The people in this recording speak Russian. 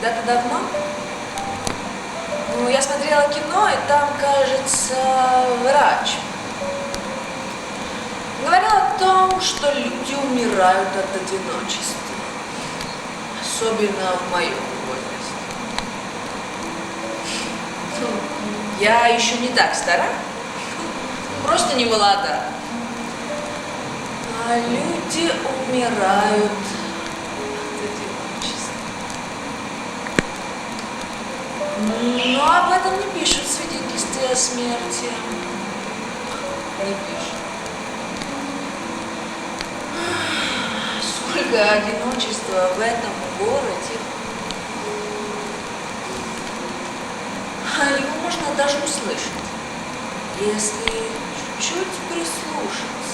Когда-то давно я смотрела кино, и там, кажется, врач говорил о том, что люди умирают от одиночества, особенно в моем возрасте. Я еще не так стара, просто не молода. А люди умирают от одиночества. Но об этом не пишут в свидетельстве о смерти. Не пишут. Сколько одиночества в этом городе. Его можно даже услышать, если чуть-чуть прислушаться.